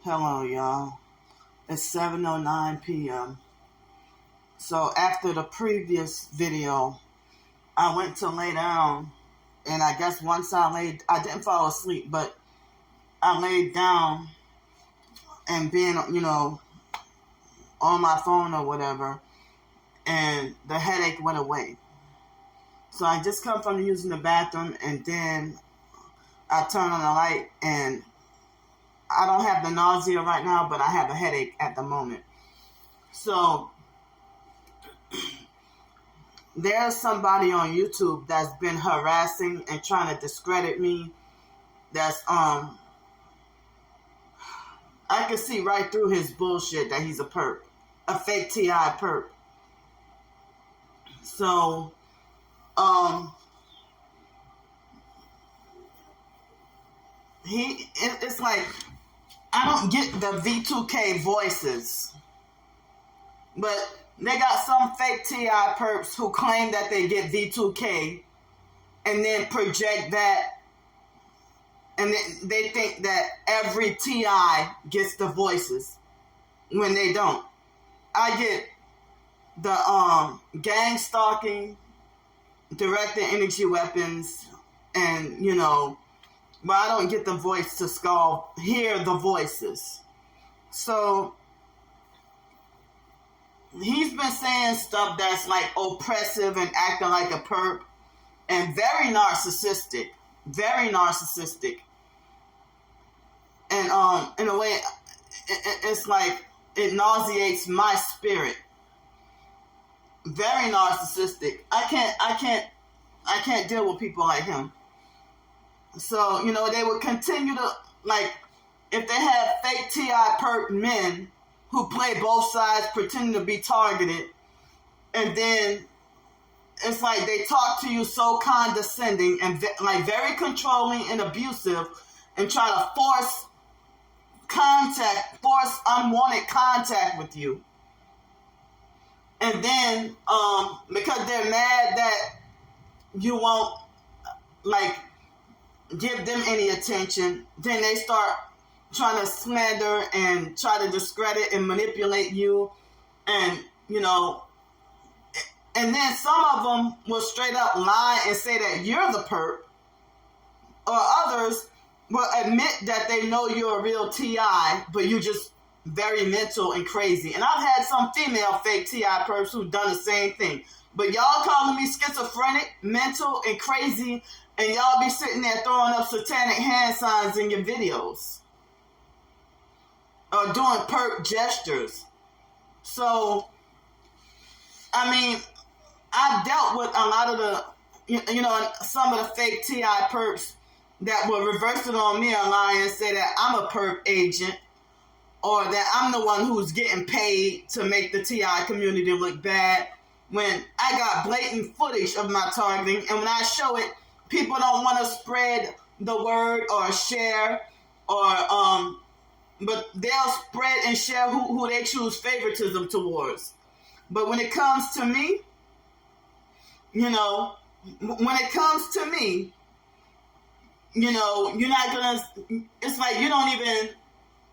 Hello, y'all. It's 7:09 p.m. So after the previous video, I went to lay down, and I guess once I didn't fall asleep, but I laid down and being, on my phone or whatever, and the headache went away. So I just come from using the bathroom, and then I turn on the light, and I don't have the nausea right now, but I have a headache at the moment. So there's somebody on YouTube that's been harassing and trying to discredit me. That's I can see right through his bullshit that he's a perp, a fake TI perp. So it's like, I don't get the V2K voices, but they got some fake TI perps who claim that they get V2K and then project that, and they think that every TI gets the voices when they don't. I get the gang stalking, directed energy weapons, and but I don't get the voice to hear the voices. So he's been saying stuff that's like oppressive and acting like a perp and very narcissistic. And in a way, it's like it nauseates my spirit. Very narcissistic. I can't deal with people like him. So, they would continue to, if they have fake TI perp men who play both sides, pretending to be targeted, and then it's like they talk to you so condescending and very controlling and abusive, and try to force unwanted contact with you. And then, because they're mad that you won't, give them any attention, then they start trying to slander and try to discredit and manipulate you. And, and then some of them will straight up lie and say that you're the perp, or others will admit that they know you're a real TI, but you just very mental and crazy. And I've had some female fake TI perps who've done the same thing. But y'all calling me schizophrenic, mental, and crazy, and y'all be sitting there throwing up satanic hand signs in your videos, or doing perp gestures. So, I mean, I've dealt with a lot of the, some of the fake TI perps that will reverse it on me and lie and say that I'm a perp agent, or that I'm the one who's getting paid to make the TI community look bad, when I got blatant footage of my targeting, and when I show it, people don't want to spread the word or share, or but they'll spread and share who they choose favoritism towards. But when it comes to me, you're not gonna, it's like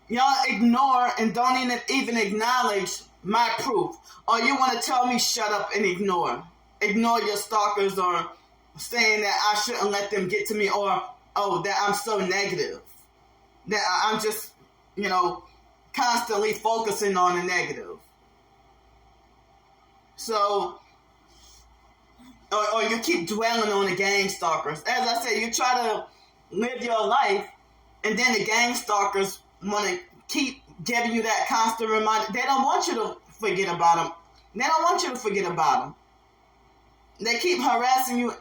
y'all ignore and don't even acknowledge my proof. Or you want to tell me shut up and ignore your stalkers, or saying that I shouldn't let them get to me, or that I'm so negative, that I'm just constantly focusing on the negative. So, or you keep dwelling on the gang stalkers. As I said, you try to live your life, and then the gang stalkers want to keep giving you that constant reminder. They don't want you to forget about them. They keep harassing you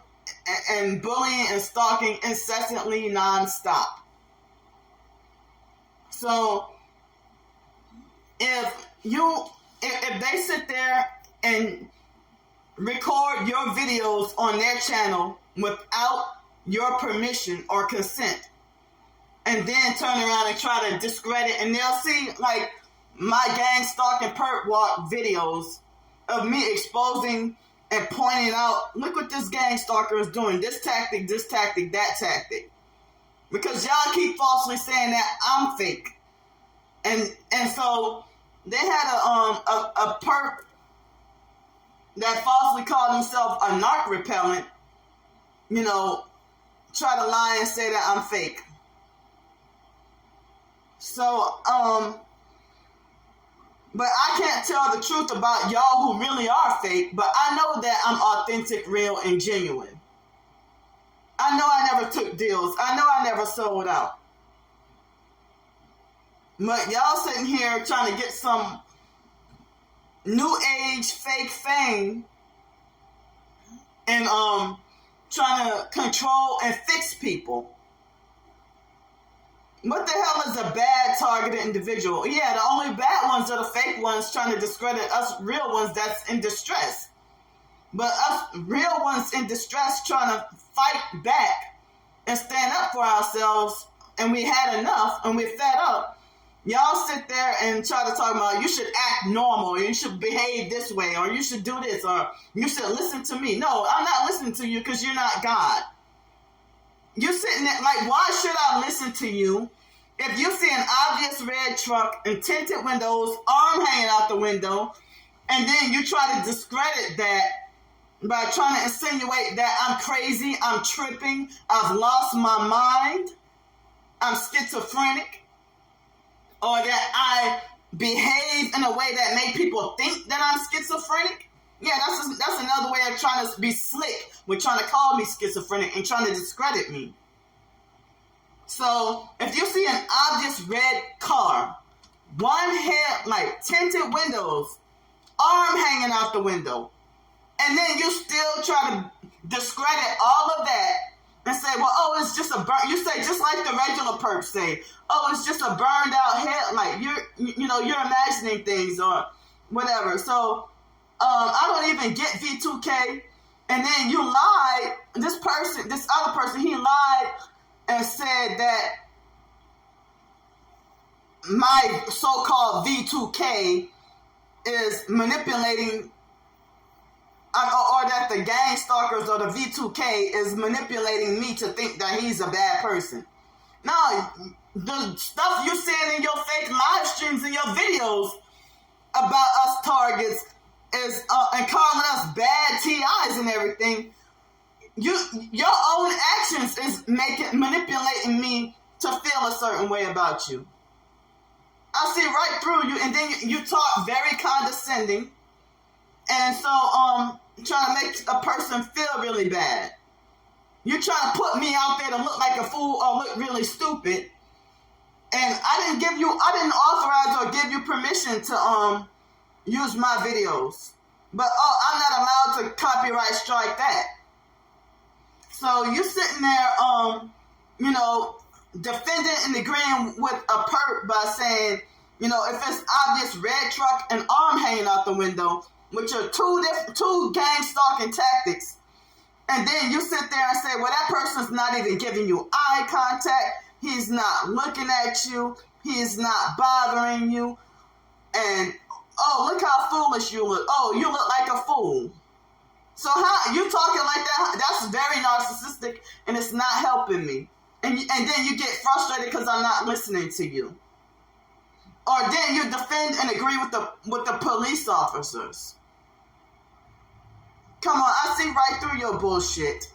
and bullying and stalking incessantly, nonstop. So if they sit there and record your videos on their channel without your permission or consent, and then turn around and try to discredit, and they'll see my gang stalking perp walk videos of me exposing and pointing out, look what this gang stalker is doing, this tactic, that tactic. Because y'all keep falsely saying that I'm fake. And so they had a perp that falsely called himself a narc repellent, you know, try to lie and say that I'm fake. So, but I can't tell the truth about y'all who really are fake, but I know that I'm authentic, real, and genuine. I know I never took deals. I know I never sold out. But y'all sitting here trying to get some new age fake fame and trying to control and fix people. What the hell is a bad targeted individual? Yeah, the only bad ones are the fake ones trying to discredit us real ones that's in distress. But us real ones in distress trying to fight back and stand up for ourselves, and we had enough and we're fed up. Y'all sit there and try to talk about you should act normal, or you should behave this way, or you should do this, or you should listen to me. No, I'm not listening to you because you're not God. You're sitting there like, why should I listen to you if you see an obvious red truck and tinted windows, arm hanging out the window, and then you try to discredit that by trying to insinuate that I'm crazy, I'm tripping, I've lost my mind, I'm schizophrenic, or that I behave in a way that make people think that I'm schizophrenic? Yeah, that's another way of trying to be slick with trying to call me schizophrenic and trying to discredit me. So, if you see an obvious red car, one headlight, tinted windows, arm hanging out the window, and then you still try to discredit all of that and say, well, oh, it's just a burn. You say, just like the regular perps say, oh, it's just a burned out headlight. You're imagining things or whatever. So, I don't even get V2K. And then you lied. This other person, he lied and said that my so-called V2K is manipulating, or that the gang stalkers or the V2K is manipulating me to think that he's a bad person. No, the stuff you're seeing in your fake live streams and your videos about us targets is and calling us bad TIs and everything. Your own actions is manipulating me to feel a certain way about you. I see right through you, and then you talk very condescending, and so trying to make a person feel really bad. You're trying to put me out there to look like a fool or look really stupid, and I didn't authorize or give you permission to use my videos, but I'm not allowed to copyright strike that. So you're sitting there, defending and agreeing with a perp by saying, if it's obvious red truck and arm hanging out the window, which are two gang stalking tactics, and then you sit there and say, well, that person's not even giving you eye contact, he's not looking at you, he's not bothering you, and oh, look how foolish you look. Oh, you look like a fool. So how you talking like that? That's very narcissistic, and it's not helping me. And then you get frustrated because I'm not listening to you. Or then you defend and agree with the police officers. Come on, I see right through your bullshit.